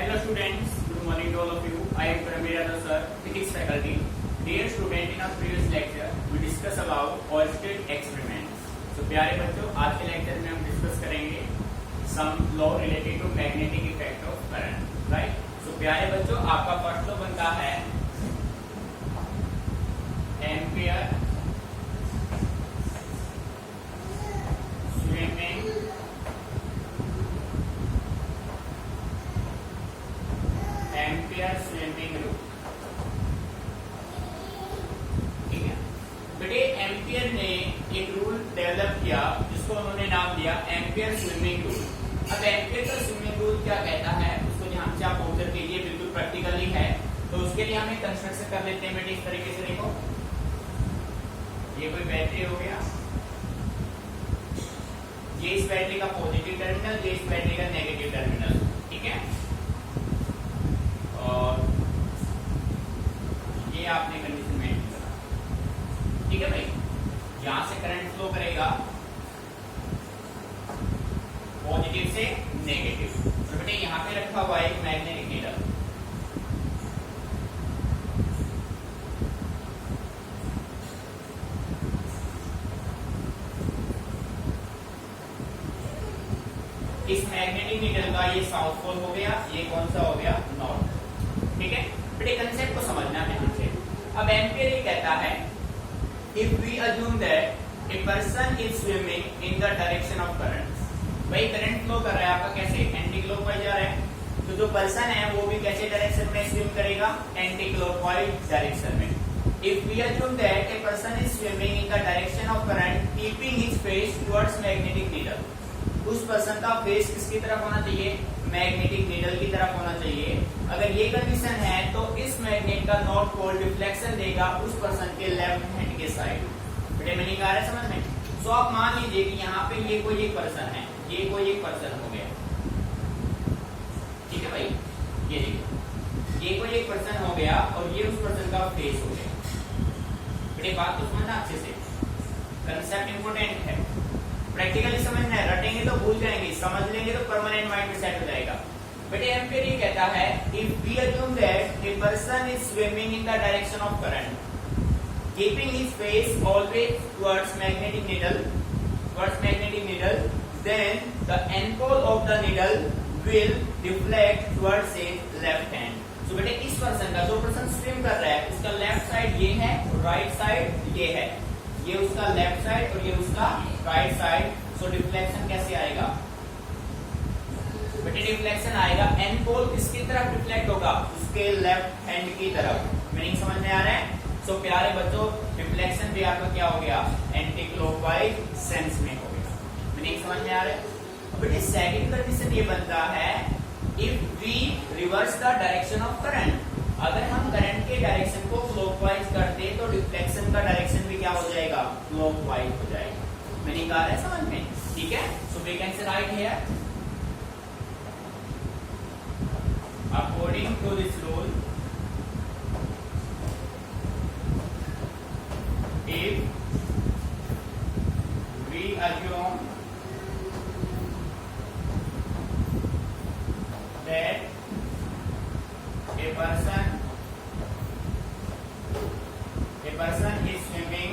Hello students, good morning to all of you. I am Paramveer sir, physics faculty. Dear student, in our previous lecture we discuss about Oersted experiments. So प्यारे बच्चों, आज के lecture में हम discuss करेंगे some law related to magnetic effect of current, right? So प्यारे बच्चों, आपका फर्स्ट लॉ बनता है एम्पियर स्विमिंग रूल। ठीक है बेटे, एम्पियर ने एक रूल डेवलप किया जिसको उन्होंने नाम दिया एम्पियर स्विमिंग रूल। अब एम्पियर का स्विमिंग रूल क्या कहता है उसको ध्यान से आप ऑब्जर्व कीजिए, बिल्कुल प्रैक्टिकली है। तो उसके लिए हम एक कंस्ट्रक्शन कर लेते हैं बेटे, इस तरीके से देखो, ये कोई बैटरी हो गया, ये इस बैटरी का पॉजिटिव टर्मिनल, ये इस बैटरी का नेगेटिव टर्मिनल। ठीक है, और ये आपने कंडीशन मेंटेन करा। ठीक है भाई, यहां से करंट फ्लो करेगा पॉजिटिव से नेगेटिव। तो बेटे यहां पे रखा हुआ है एक मैग्नेटिक नीडल, इस मैग्नेटिक नीडल का ये साउथ पोल हो गया, ये कौन सा हो गया, नॉर्थ। ठीक है बेटे, कंसेप्ट को समझना है ध्यान से। अब एम्पियर ये कहता है if we assume that a person is swimming in the direction of current. भाई करंट फ्लो कर रहा है आपका कैसे, एंटी क्लॉकवाइज जा रहा है, तो जो पर्सन है वो भी कैसे डायरेक्शन में स्विम करेगा, एंटी क्लॉकवाइज डायरेक्शन में। If we assume that a person is swimming in the direction of current keeping his face towards magnetic needle, उस पर्सन का फेस किसकी तरफ होना चाहिए, मैग्नेटिक नीडल की तरफ होना चाहिए। अगर ये कंडीशन है तो इस मैग्नेट का नॉर्थ पोल डिफ्लेक्शन देगा उस पर्सन के लेफ्ट हैंड के साइड। बेटे मीनिंग आ रहा है समझ में। सो आप मान लीजिए कि यहाँ पे ये कोई एक पर्सन है, ये कोई एक पर्सन हो गया। ठीक है भाई, ये देखो, ये कोई एक पर्सन हो गया और ये उस पर्सन का फेस हो गया। बेटे बात तो समझना अच्छे से, कंसेप्ट इंपोर्टेंट है, प्रैक्टिकली समझना है, रटेंगे तो भूल जाएंगे, समझ लेंगे तो परमानेंट माइंड में सेट हो जाएगा। बेटे एम्पियर ये कहता है if we assume that a person is swimming in the direction of current keeping his face always towards magnetic needle, then the and pole of the needle will deflect towards his left hand. So बेटे इस person का, जो person swim कर रहा है उसका left side ये है, राइट साइड ये है, ये उसका लेफ्ट साइड और ये उसका राइट साइड। सो डिफ्लेक्शन कैसे आएगा बेटे, डिफ्लेक्शन आएगा एन पोल किसकी तरफ डिफ्लेक्ट होगा, उसके लेफ्ट हैंड की तरफ। मीनिंग समझ में आ रहा है। सो प्यारे बच्चों, डिफ्लेक्शन भी आपका क्या हो गया, एंटी क्लॉकवाइज सेंस में हो गया। मीनिंग समझ में आ रहा है। बेटे सेकंड कंडीशन ये बनता है if we reverse the direction of current, अगर हम करंट के डायरेक्शन को क्लॉकवाइज करते तो डिफ्लेक्शन का डायरेक्शन भी क्या हो जाएगा, क्लॉकवाइज हो जाएगा। मीनिंग आ रहा है समझ में। ठीक है, so we can say right here according to this rule if we assume that a person is swimming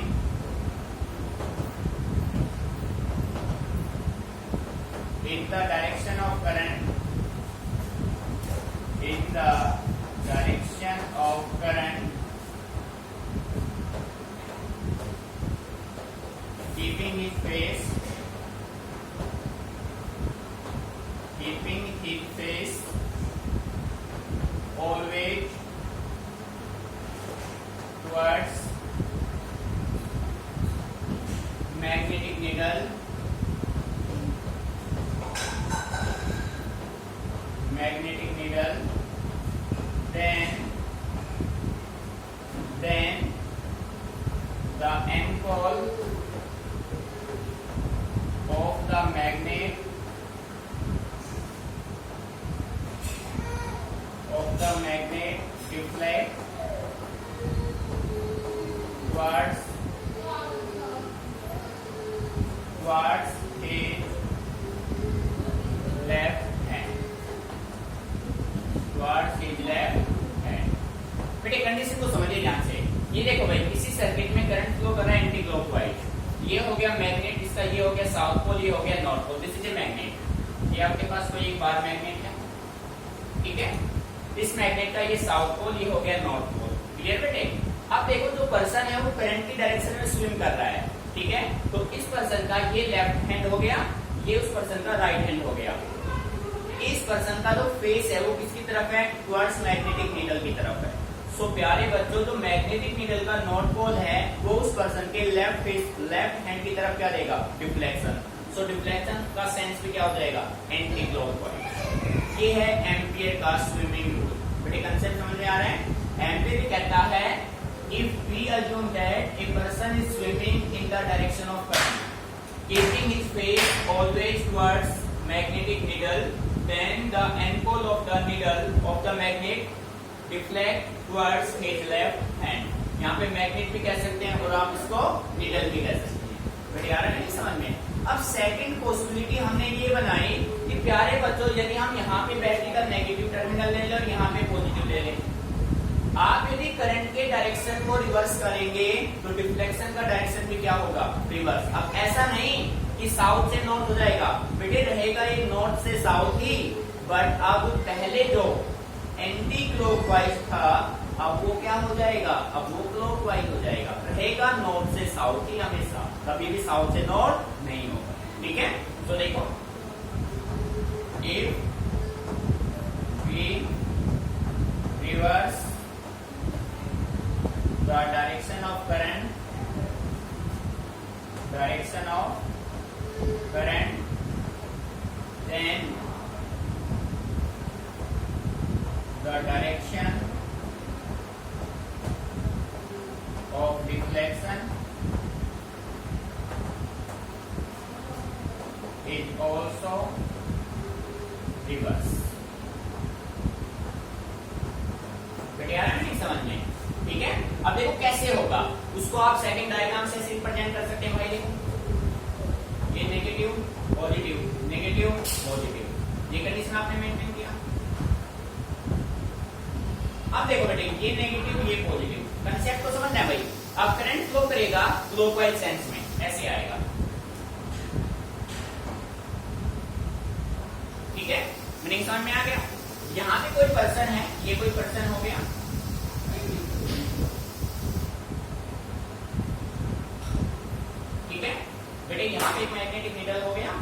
in the direction of current keeping his face always towards magnetic needle, then the end pole of the magnet deflect towards ये आपके पास कोई एक bar magnet है, ठीक है। इस magnet का ये साउथ पोल, ये हो गया नॉर्थ पोल। क्लियर बेटे? अब देखो जो पर्सन है वो करंट की डायरेक्शन में स्विम कर रहा है, ठीक है। तो इस पर्सन का ये लेफ्ट हैंड हो गया, ये उस पर्सन का राइट हैंड हो गया। इस पर्सन का जो फेस है वो किसकी तरफ है? टुवर्ड्स मैग्नेटिक नीडल की तरफ है। सो प्यारे बच्चों, जो मैग्नेटिक नीडल का नॉर्थ पोल है वो उस पर्सन के लेफ्ट हैंड की तरफ क्या देगा? डिफ्लेक्शन। सो डिफ्लेक्शन का सेंस भी क्या हो जाएगा? Anti clockwise. ये है एम्पियर का स्विमिंग रूल। बेटे कंसेप्ट समझ में आ रहा है? एम्पियर कहता है if we assume that a person is swimming in the direction of current, keeping his face always towards magnetic needle, then the end pole of the needle of the magnet deflect towards his left hand. यहाँ पे magnet भी कह सकते हैं और आप इसको needle भी कह सकते हैं। बेटे आ रहा है नहीं समझ में? अब सेकंड पॉसिबिलिटी हमने ये बनाई कि प्यारे बच्चों, यदि हम यहाँ पे बैटरी का नेगेटिव टर्मिनल ले लें और यहाँ पे पॉजिटिव ले लें, आप यदि करंट के डायरेक्शन को रिवर्स करेंगे तो डिफ्लेक्शन का डायरेक्शन भी क्या होगा? रिवर्स। अब ऐसा नहीं कि साउथ से नॉर्थ हो जाएगा, बेटे रहेगा ये नॉर्थ से साउथ ही, बट अब पहले जो एंटी क्लॉकवाइज था अब वो क्या हो जाएगा? अब वो क्लॉकवाइज हो जाएगा। रहेगा नॉर्थ से साउथ ही हमेशा, कभी भी साउथ से नॉर्थ नहीं होगा, ठीक है। तो देखो, if we reverse the direction of current then the direction of deflection is also reverse। बढ़िया है नहीं समझ में? ठीक है। अब देखो कैसे होगा, उसको आप सेकंड डायग्राम से रिप्रेजेंट कर सकते हैं। भाई देखो, ये नेगेटिव पॉजिटिव, नेगेटिव पॉजिटिव, ये कंडीशन आपने मेंटेन किया। अब देखो बेटे, ये नेगेटिव ये पॉजिटिव, कंसेप्ट को समझना है भाई। अब करंट फ्लो करेगा क्लॉकवाइज सेंस में, ऐसे आएगा, ठीक है। मीनिंग समझ में आ गया? यहाँ पे कोई पर्सन है, ये कोई पर्सन हो गया, बेटे यहाँ पे एक मैग्नेटिक नीडल हो गया,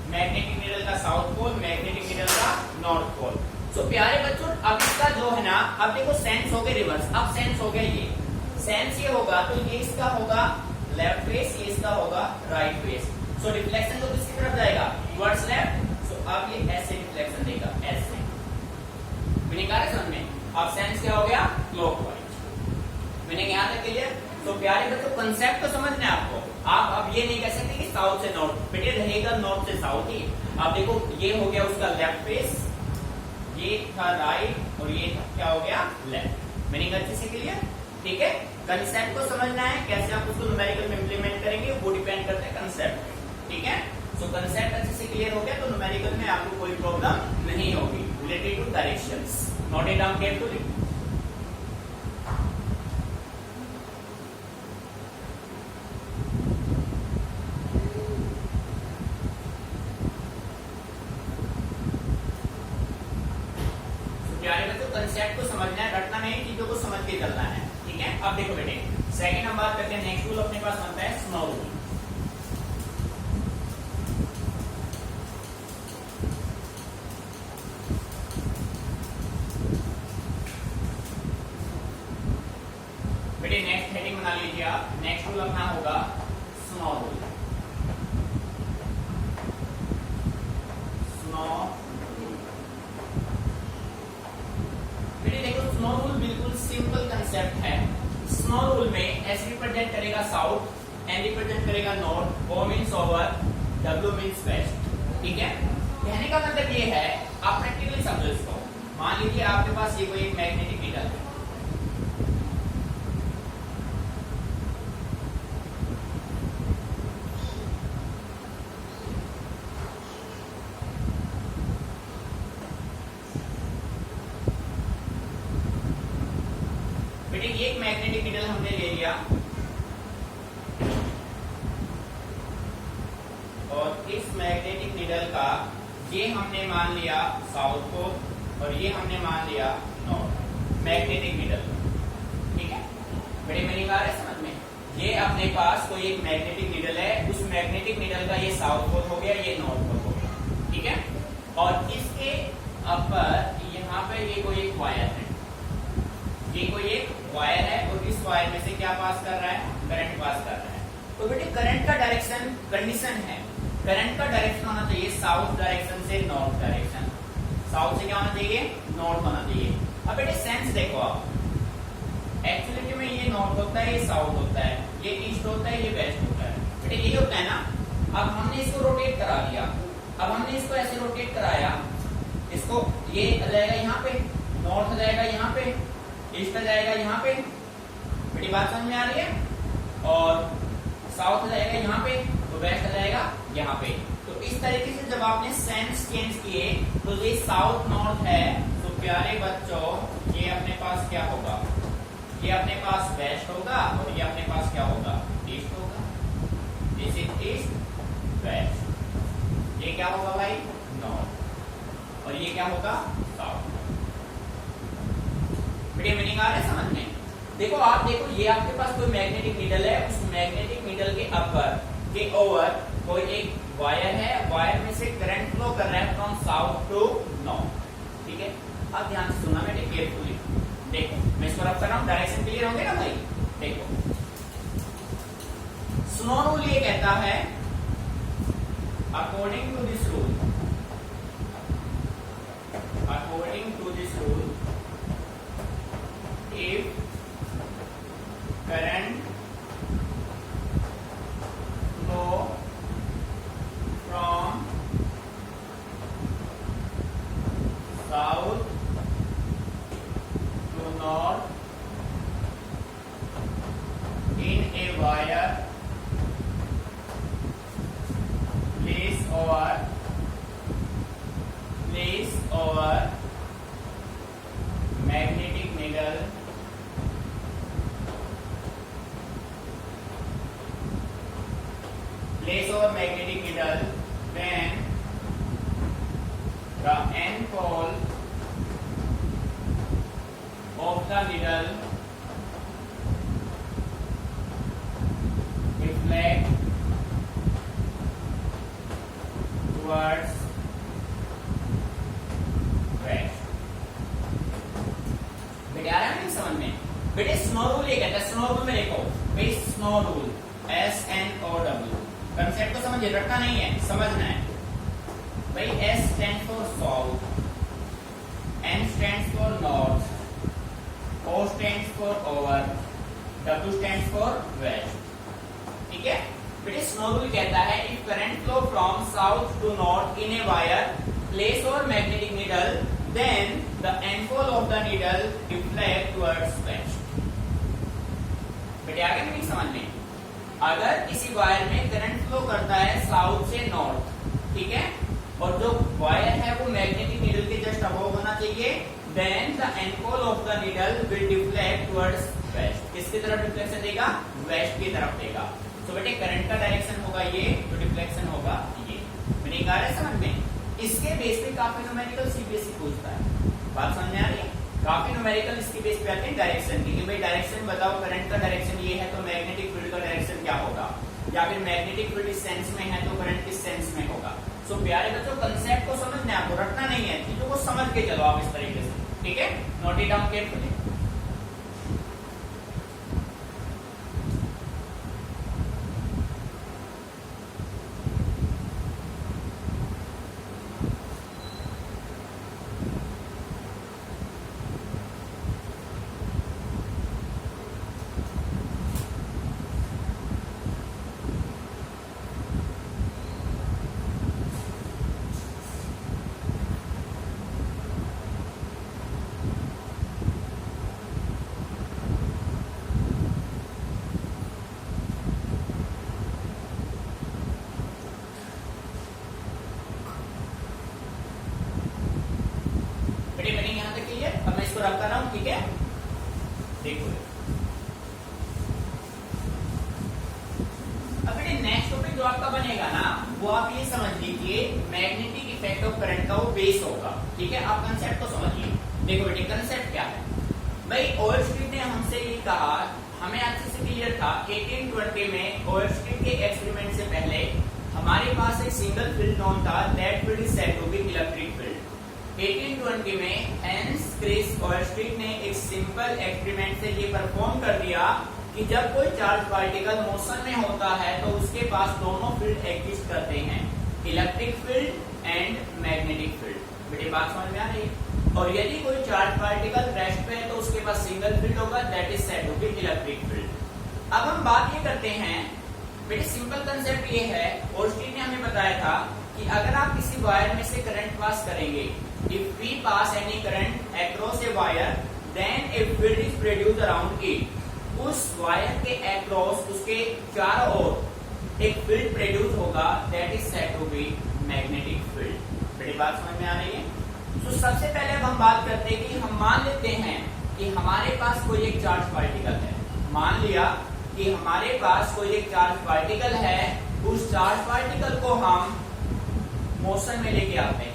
मैग्नेटिक नीडल का साउथ पोल, मैग्नेटिक नीडल का नॉर्थ पोल। सो प्यारे बच्चों, अब इसका जो है ना, अब देखो सेंस हो गए रिवर्स। अब सेंस हो गया, ये सेंस ये होगा तो ये इसका होगा लेफ्ट फेस, ये इसका होगा राइट फेस। सो डिफ्लेक्शन तो किसकी तरफ जाएगा? Towards left. सो अब ये ऐसे डिफ्लेक्शन देगा, ऐसे। मीनिंग आ रहा है समझ में? अब सेंस क्या हो गया? क्लॉकवाइज। मीनिंग यहां तक क्लियर? तो प्यारे बच्चों, कंसेप्ट तो समझना है आपको। आप अब ये नहीं कह सकते कि साउथ से नॉर्थ, बेटे रहेगा नॉर्थ से साउथ ही। अब देखो, ये हो गया उसका लेफ्ट फेस, ये था राइट और ये क्या हो गया? लेफ्ट। मीनिंग अच्छे से क्लियर? ठीक है। कंसेप्ट को समझना है, कैसे आप उसको न्यूमेरिकल में इंप्लीमेंट करेंगे वो डिपेंड करता है कंसेप्ट, ठीक है। सो कंसेप्ट अच्छे से क्लियर हो गया तो न्यूमेरिकल में आपको कोई प्रॉब्लम नहीं होगी related to directions. Note it down carefully. प्यारे बच्चों, कंसेप्ट को समझना है, रटना नहीं, चीजों को समझ के चलना है, ठीक है। अब देखो बेटे, सेकंड हम बात करते हैं, नेक्स्ट रूल अपने पास बनता है स्नो रूल। बेटे नेक्स्ट हेडिंग बना लीजिए आप। नेक्स्ट रूल अपना होगा स्नो रूल। स्नो, बेटे देखो, स्नो रूल बिल्कुल सिंपल कंसेप्ट है। स्नो रूल में एस रिप्रेजेंट करेगा साउथ, एन रिप्रेजेंट करेगा north, O means over, W means west, ठीक है। कहने का मतलब ये है, आप प्रैक्टिकली समझो इसको। मान लीजिए आपके पास ये कोई एक मैग्नेटिक नीडल है, ये एक मैग्नेटिक नीडल हमने ले लिया और इस मैग्नेटिक नीडल का ये हमने मान लिया साउथ पोल और ये हमने मान लिया नॉर्थ। मैग्नेटिक नीडल, ठीक है, बड़े मीनिंग आ रहे हैं समझ में। ये अपने पास कोई एक मैग्नेटिक नीडल है, उस मैग्नेटिक नीडल का ये साउथ पोल हो गया, ये नॉर्थ पोल हो गया, ठीक है। और इसके अपर यहाँ पे ये कोई एक वायर है, ये कोई एक वायर है और इस वायर में से क्या पास कर रहा है, करंट पास कर रहा है। तो बेटे करंट का डायरेक्शन कंडीशन है, करंट का डायरेक्शन होना चाहिए साउथ डायरेक्शन से नॉर्थ डायरेक्शन। साउथ से क्या होना चाहिए, नॉर्थ होना चाहिए। अब बेटे सेंस देखो आप, एक्चुअली में ये नॉर्थ होता है, ये साउथ होता है, ये ईस्ट होता है, ये वेस्ट होता है, बेटे यही होता है ना। अब हमने इसको रोटेट करा दिया, अब हमने इसको ऐसे रोटेट कराया, इसको ये जाएगा यहाँ पे, नॉर्थ जाएगा यहाँ पे, ईस्ट जाएगा यहाँ पे, बड़ी बात समझ में आ रही है। और साउथ जाएगा यहाँ पे, तो वेस्ट जाएगा यहाँ पे। तो इस तरीके से जब आपने सेंस चेंज किए तो ये साउथ नॉर्थ है, तो प्यारे बच्चों ये अपने पास क्या होगा, ये अपने पास वेस्ट होगा और ये अपने पास क्या होगा, ईस्ट होगा। दिस इज ईस्ट वेस्ट, ये क्या होगा भाई, नॉर्थ, और ये क्या होगा, साउथ। वीडियो मीनिंग आ रहा है समझ में। देखो आप देखो, ये आपके पास कोई मैग्नेटिक नीडल है, उस मैग्नेटिक नीडल के अपर के ओवर कोई एक वायर है, वायर में से करंट फ्लो कर रहा है फ्रॉम साउथ टू नॉर्थ, ठीक है। अब ध्यान से सुनना बेटे केयरफुली, देखो मैं इसको रब कर रहा हूं, डायरेक्शन क्लियर होंगे ना भाई। देखो स्नो रूल ये कहता है, according to this rule, according to this rule, if current flow from south to north in a wire placed over magnetic needle then the end pole of the needle deflect towards west। बेटे आ रहा है समझ में। बेटे snow rule ये कहता है, snow rule में देखो भाई, स्नो रूल SNOW, कंसेप्ट को समझिए, रटना नहीं है, समझना है भाई। S stands for south, N stands for north, O stands for over, W stands for west, ठीक है। बेटे स्नो रूल कहता है, if current flow from south to north in a wire place over magnetic needle, then the and pole of the needle deflect towards west. बेटे आगे नहीं समझ में। अगर किसी वायर में करंट फ्लो करता है साउथ से नॉर्थ, ठीक है, और जो वायर है वो मैग्नेटिक नीडल के जस्ट अबव होना चाहिए, then the and pole of the needle will deflect towards west. किसकी तरफ डिफ्लेक्शन देगा, वेस्ट की तरफ देगा। तो बेटे करंट का डायरेक्शन होगा ये, तो डिफ्लेक्शन होगा ये। मीनिंग आ रहा है समझ में। इसके बेस पे काफी न्यूमेरिकल सीबीएसई पूछता है, बात समझ में आ रही है। काफी न्यूमेरिकल इसके बेस पे आते हैं डायरेक्शन की, कि भाई डायरेक्शन बताओ, करंट का डायरेक्शन ये है तो मैग्नेटिक फील्ड का डायरेक्शन क्या होगा, या फिर मैग्नेटिक फील्ड इस सेंस में है तो करंट किस सेंस में होगा। सो प्यारे बच्चों कंसेप्ट को समझना है आपको, रटना नहीं है, चीजों को समझ के चलो आप इस तरीके से, ठीक है। Note it down carefully. रब कर रहा हूं, ठीक है। देखो बनेगा ना वो आप ये समझ लीजिए मैग्नेटिक इफेक्ट ऑफ करंट का वो बेस होगा। ठीक है, आप कंसेप्ट को समझिए। देखो बेटे कंसेप्ट क्या है भाई, ओयरस्टीड ने हमसे ये कहा, हमें अच्छे से क्लियर था 1820 में ओयरस्टीड के एक्सपेरिमेंट से पहले हमारे पास एक सिंगल फील्ड नोन था, that field is said to be electric field. 1820 में हैंस क्रिस ओयरस्टीड ने एक सिंपल एक्सपेरिमेंट से ये परफॉर्म कर दिया कि जब कोई चार्ज पार्टिकल मोशन में होता है तो उसके पास दोनों फील्ड एग्जिस्ट करते हैं, electric field and magnetic field. बेटे बात समझ में आ रही है? और यदि कोई चार्ज पार्टिकल रेस्ट पे है तो उसके पास सिंगल फील्ड होगा, that is said to be electric field. अब हम बात ये करते हैं बेटे, सिंपल कंसेप्ट ये है, ओयरस्टीड ने हमें बताया था कि अगर आप किसी वायर में से करंट पास करेंगे, if we pass any current across a wire then a field is produced around it. उस वायर के अक्रॉस, उसके चारों ओर एक फील्ड प्रोड्यूस होगा, that is said to be magnetic field. बड़ी बात समझ में आ रही है? तो सबसे पहले अब हम बात करते हैं कि हम मान लेते हैं कि हमारे पास कोई एक चार्ज पार्टिकल है। मान लिया कि हमारे पास कोई एक चार्ज पार्टिकल है, उस चार्ज पार्टिकल को हम मोशन में लेके आते हैं।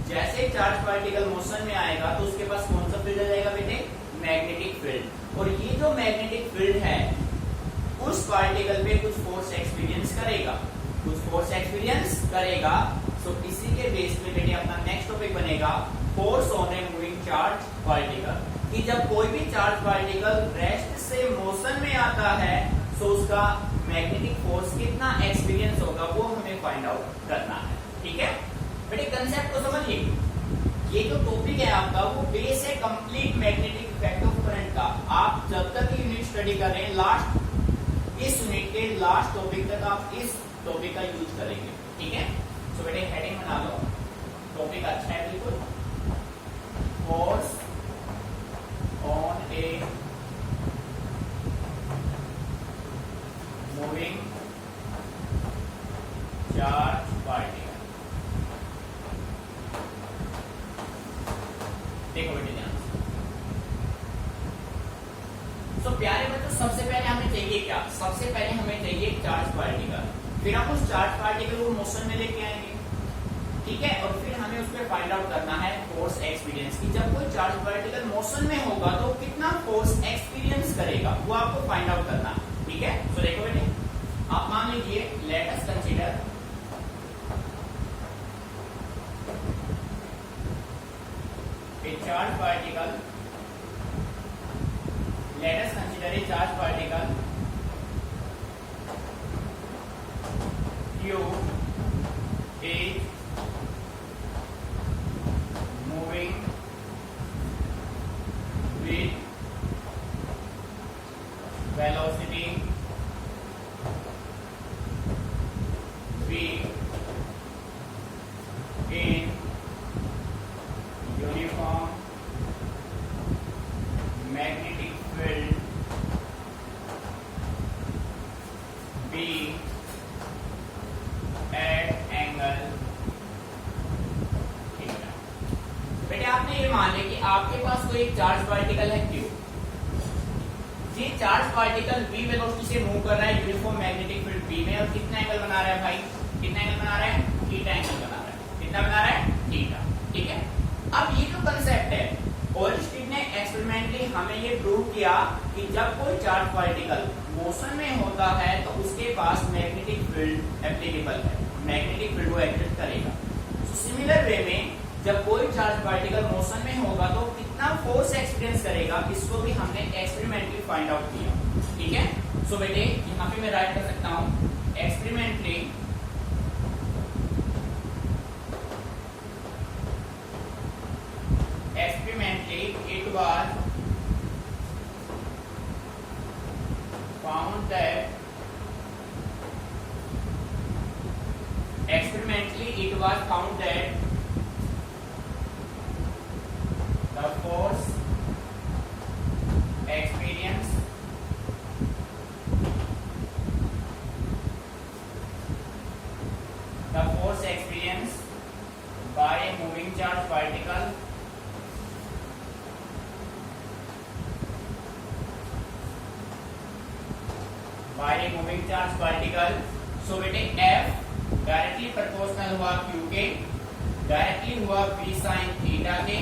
जैसे चार्ज पार्टिकल मोशन में आएगा तो उसके पास कौन सा फील्ड आ जाएगा बेटे? Magnetic field. और ये जो मैग्नेटिक फील्ड है उस पार्टिकल पे कुछ फोर्स एक्सपीरियंस करेगा, कुछ फोर्स एक्सपीरियंस करेगा। तो इसी के बेस पे बेटे अपना नेक्स्ट टॉपिक बनेगा force on a moving charge particle, कि जब कोई भी चार्ज पार्टिकल रेस्ट से मोशन में आता है तो उसका मैग्नेटिक फोर्स कितना एक्सपीरियंस होगा वो हमें फाइंड आउट करना है। ठीक है बेटे, कंसेप्ट को समझिए। ये जो टॉपिक है आपका वो बेस है complete magnetic effect of current का। आप जब तक यूनिट स्टडी कर रहे हैं, लास्ट इस यूनिट के लास्ट टॉपिक तक आप इस टॉपिक का यूज करेंगे। ठीक है, तो बेटे हेडिंग बना लो, टॉपिक अच्छा है बिल्कुल। Force on a moving charge particle. देखो बेटे ध्यान से। तो प्यारे बच्चों सबसे पहले हमें चाहिए क्या? सबसे पहले हमें चाहिए चार्ज पार्टिकल, फिर हम उस चार्ज पार्टिकल को मोशन में लेके आएंगे। ठीक है, और फिर हमें उस पर फाइंड आउट करना है फोर्स एक्सपीरियंस, कि जब कोई चार्ज पार्टिकल मोशन में होगा तो कितना फोर्स एक्सपीरियंस करेगा वो आपको फाइंड आउट करना है। ठीक है, तो देखो बेटे आप मान लीजिए, let us consider a charge particle, let us consider a charge particle q is moving with velocity v in uniform magnetic field B at angle theta। बेटे आपने ये मान लिया कि आपके पास कोई एक चार्ज पार्टिकल है Q। ये चार्ज पार्टिकल V वेलोसिटी से मूव कर रहा है यूनिफॉर्म मैग्नेटिक फील्ड B में, और कितना एंगल बना रहा है भाई? कितना एंगल बना रहा है? थीटा एंगल बना रहा है। कितना बना रहा है? थीटा। ठीक है, अब ये जो कंसेप्ट है ओयरस्टीड ने एक्सपेरिमेंटली हमें ये प्रूव किया कि जब कोई चार्ज पार्टिकल मोशन में होता है तो उसके पास मैग्नेटिक फील्ड एप्लीकेबल है, मैग्नेटिक फील्ड वो एक्ट करेगा। सिमिलर वे में जब कोई चार्ज पार्टिकल मोशन में होगा तो कितना फोर्स एक्सपीरियंस करेगा, इसको भी हमने एक्सपेरिमेंटली फाइंड आउट किया। ठीक है, सो बेटे यहाँ पे मैं राइट कर सकता हूँ experimentally it was found that the force experience by a moving charge particle so बेटे F डायरेक्टली प्रोपोर्शनल हुआ क्यू के, डायरेक्टली हुआ बी साइन थीटा के,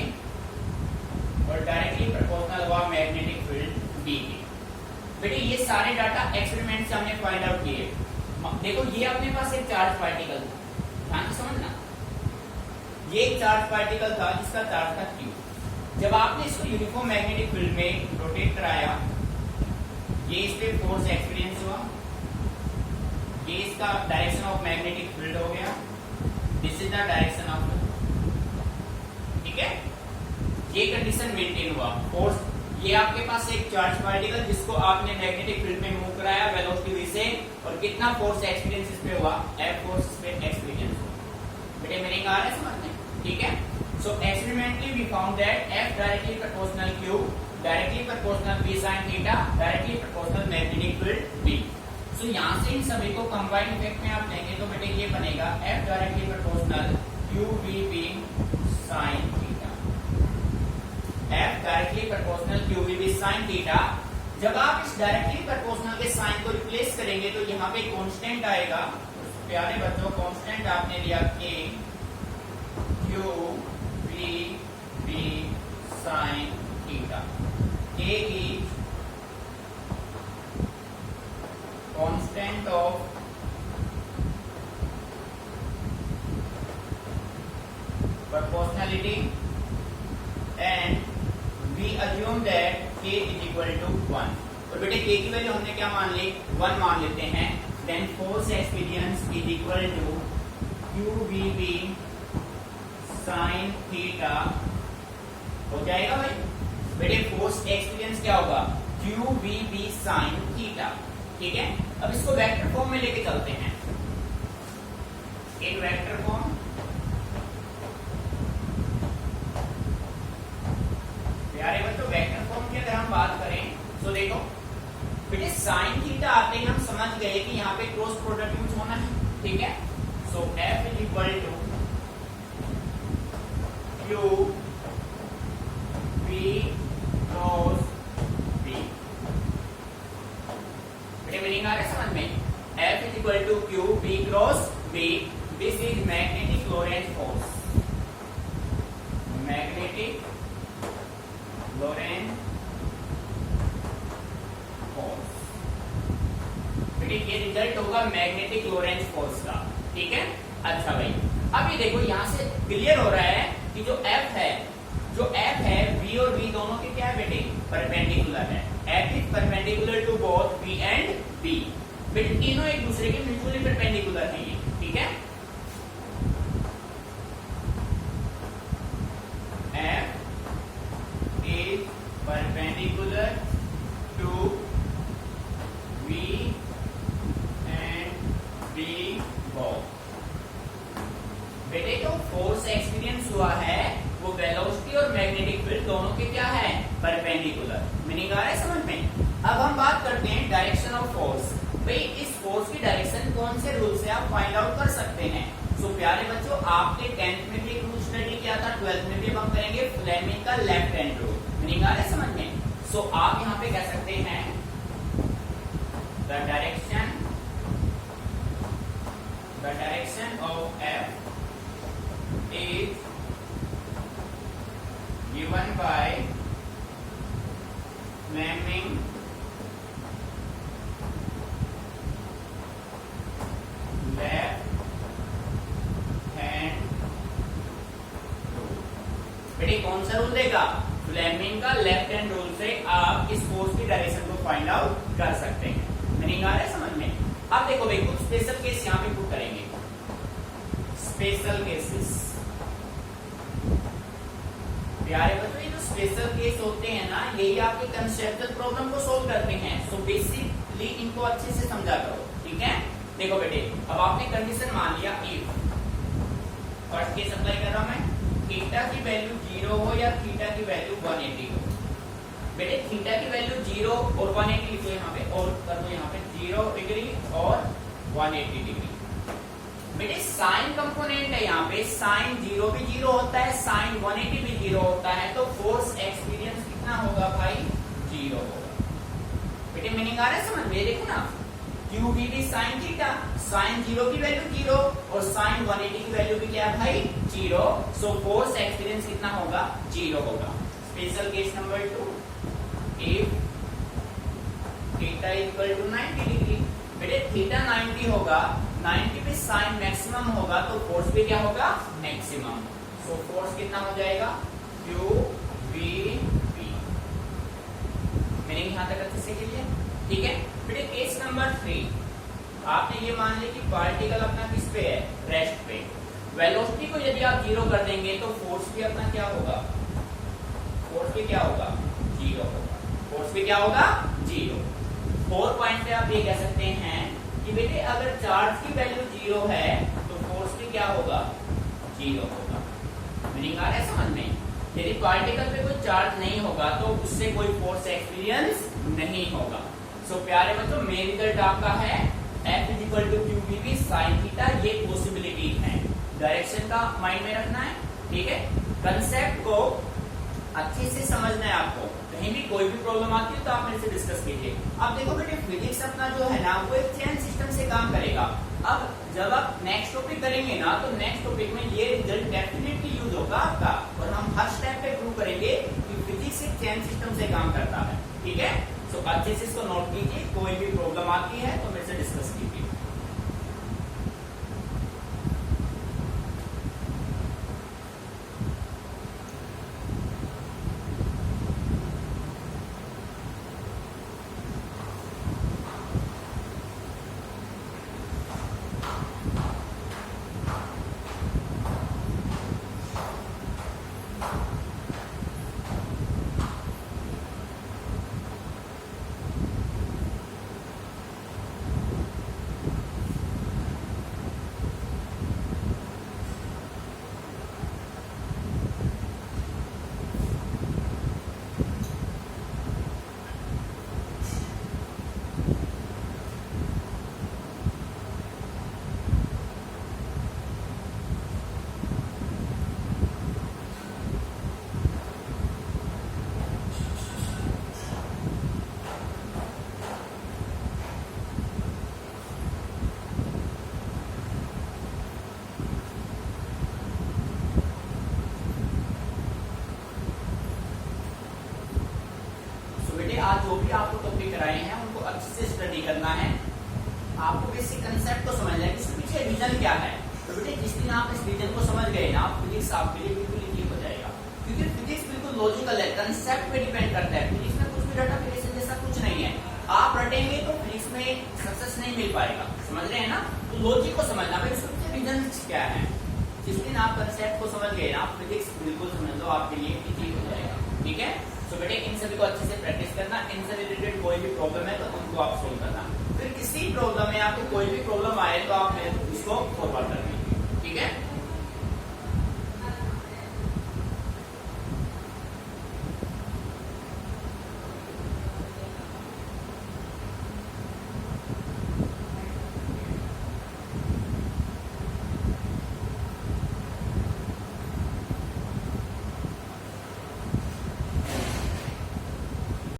और डायरेक्टली प्रोपोर्शनल हुआ मैग्नेटिक फील्ड बी के। बेटे ये सारे डाटा एक्सपेरिमेंट से हमने फाइंड आउट किए। देखो ये अपने पास एक चार्ज पार्टिकल था, ध्यान से समझना, ये एक चार्ज पार्टिकल था जिसका चार्ज था क्यू। जब आपने इसको यूनिफॉर्म मैग्नेटिक फील्ड में रोटेट कराया, ये इस पे फोर्स एक्सपीरियंस हुआ, ये इसका डायरेक्शन ऑफ मैग्नेटिक फील्ड हो गया, this is the direction of, ठीक है, ये कंडीशन मेंटेन हुआ। फोर्स, ये आपके पास एक चार्ज पार्टिकल जिसको आपने मैग्नेटिक फील्ड में मूव कराया वेलोसिटी v से, और कितना फोर्स एक्सपीरियंस इस पे हुआ, F फोर्स इस पे एक्सपीरियंस हुआ। बेटे मेरे आ रहा है समझ में, ठीक है। So experimentally we found that F directly proportional Q, directly proportional B sin theta, directly proportional magnetic field B। So यहाँ से इन सभी को कंबाइंड इफेक्ट में आप लेंगे तो बेटे ये बनेगा F directly proportional QVB sin theta, F directly proportional QVB sin theta. जब आप इस डायरेक्टली प्रोपोर्शनल के साइन को रिप्लेस करेंगे तो यहाँ पे कांस्टेंट आएगा। प्यारे बच्चों कांस्टेंट आपने लिया K QVB sin theta. K is constant of proportionality and we assume that k is equal to 1। और बेटे k की वैल्यू हमने क्या मान ली, 1 मान लेते हैं। then force experience is equal to QVB sin theta हो जाएगा भाई। बेटे फोर्स एक्सपीरियंस क्या होगा, QVB sin थीटा, ठीक है। अब इसको वेक्टर फॉर्म में लेके चलते हैं, इन वेक्टर फॉर्म। प्यारे बच्चों वेक्टर फॉर्म की अगर हम बात करें तो देखो बेटे साइन थीटा आते ही हम समझ गए कि यहाँ पे क्रॉस प्रोडक्ट यूज होना है, ठीक है। So F is equal to Q B cross B। बेटे मीनिंग आ रहा है समझ में, F is equal to Q B cross B। This is magnetic Lorentz force, magnetic Lorentz force. बेटे ये रिजल्ट होगा मैग्नेटिक लोरेंज फोर्स का, ठीक है। अच्छा भाई अब ये देखो यहाँ से क्लियर हो रहा है कि जो F है V और V दोनों के क्या है बेटे, परपेंडिकुलर है। F is perpendicular to both V and B। बेटे तीनों एक दूसरे के म्यूचुअली परपेंडिकुलर हैं ये, ठीक है। F is perpendicular to V and B both। बेटे जो फोर्स एक्सपीरियंस हुआ है वो वेलोसिटी और मैग्नेटिक फील्ड दोनों के क्या है, परपेंडिकुलर। मीनिंग आ रहा है समझ में। अब हम बात करते हैं डायरेक्शन ऑफ फोर्स। भाई इस फोर्स की डायरेक्शन कौन से रूल से आप फाइंड आउट कर सकते हैं। सो प्यारे बच्चों आपने 10th में भी एक रूल स्टडी किया था, 12th में भी हम करेंगे फ्लेमिंग का लेफ्ट हैंड रूल। मीनिंग आ रहा है समझ में। सो आप यहाँ पे कह सकते हैं the direction of F is given by Fleming left hand rule। बेटे कौन सा रूल देगा, फ्लेमिंग का लेफ्ट हैंड रूल से आप इस फोर्स की डायरेक्शन को फाइंड आउट कर सकते हैं। मीनिंग आ रहा है समझ में। अब देखो भाई कुछ स्पेशल केस यहाँ पे प्रूव करेंगे, स्पेशल केसेस। प्यारे बच्चों ये जो स्पेशल केस होते हैं ना यही आपके कंसेप्चुअल प्रॉब्लम को सोल्व करते हैं। सो बेसिकली इनको अच्छे से समझा करो, ठीक है। देखो बेटे अब आपने कंडीशन मान लिया इफ, फर्स्ट केस अप्लाई कर रहा हूं मैं, थीटा की वैल्यू 0 हो या थीटा की वैल्यू 180 हो। बेटे थीटा की वैल्यू 0 और 180 लिखो यहाँ पे, और कर दो यहाँ पे 0 डिग्री और 180 डिग्री। बेटे साइन कंपोनेंट है यहाँ पे, साइन 0 भी 0 होता है, साइन 180 भी 0 होता है, तो फोर्स एक्सपीरियंस कितना होगा भाई, 0 होगा। बेटे मीनिंग आ रहा है समझ में। देखो ना q v B sine theta, sine 0 की वैल्यू 0 और साइन 180 की वैल्यू भी क्या है भाई 0, सो फोर्स एक्सपीरियंस कितना होगा 0 होगा। Special case number 2, if theta equal to 90 degree, बेटे थीटा 90 होगा, 90 पे साइन मैक्सिमम होगा तो फोर्स भी क्या होगा मैक्सिमम, सो फोर्स कितना हो जाएगा क्यू वी बी। मीनिंग यहां तक अच्छे से क्लियर, ठीक है। बेटे केस नंबर 3, आपने ये मान लिया कि पार्टिकल अपना किस पे है रेस्ट पे, वेलोसिटी को यदि आप 0 कर देंगे तो फोर्स भी अपना क्या होगा, फोर्स भी क्या होगा 0 होगा, फोर्स भी क्या होगा 0। 4 पॉइंट पे आप ये कह सकते हैं कि बेटे अगर चार्ज की वैल्यू 0 है तो फोर्स भी क्या होगा 0 होगा। मीनिंग आ रहा है समझ में, यदि पार्टिकल पे कोई चार्ज नहीं होगा तो उससे कोई फोर्स एक्सपीरियंस नहीं होगा। सो प्यारे बच्चों मेन रिजल्ट आपका है F equal to q v B sine theta, ये पॉसिबिलिटी है, डायरेक्शन का माइंड में रखना है, ठीक है। कंसेप्ट को अच्छे से समझना है आपको, कहीं भी कोई भी प्रॉब्लम आती है तो आप मेरे से डिस्कस कीजिए। अब देखो बेटे फिजिक्स अपना जो है ना वो एक चेन सिस्टम से काम करेगा। अब जब आप नेक्स्ट टॉपिक करेंगे ना तो नेक्स्ट टॉपिक में ये रिजल्ट डेफिनेटली यूज होगा आपका, और हम हर स्टेप पे प्रूव करेंगे कि फिजिक्स एक चेन सिस्टम से काम करता है, ठीक है। सो अच्छे से इसको नोट कीजिए, कोई भी प्रॉब्लम आती है तो मेरे से डिस्कस कीजिए। आज जो भी आपको टॉपिक कराए हैं उनको अच्छे से स्टडी करना है, आपको बेसिक कंसेप्ट को समझना है कि इसके पीछे रीजन क्या है। तो बेटे जिस दिन आप इस रीजन को समझ गए ना फिजिक्स आपके लिए बिल्कुल क्लियर हो जाएगा, क्योंकि फिजिक्स बिल्कुल लॉजिकल है, कंसेप्ट पे डिपेंड करता है। फिजिक्स में कुछ भी डाटा फिजिक्स जैसा कुछ नहीं है, आप रटेंगे तो फिजिक्स में सक्सेस नहीं मिल पाएगा, समझ रहे हैं ना। तो लॉजिक को समझना भाई इसके पीछे रीजन क्या है। जिस दिन आप कंसेप्ट को समझ गए ना फिजिक्स बिल्कुल समझ लो आपके लिए इजी हो जाएगा, ठीक है। तो बेटे इन सभी को अच्छे से प्रैक्टिस करना, इनसे रिलेटेड कोई भी प्रॉब्लम है तो उनको आप सोल्व करना, फिर किसी प्रॉब्लम में आपको कोई भी प्रॉब्लम आए तो आप इसको फॉरवर्ड करना।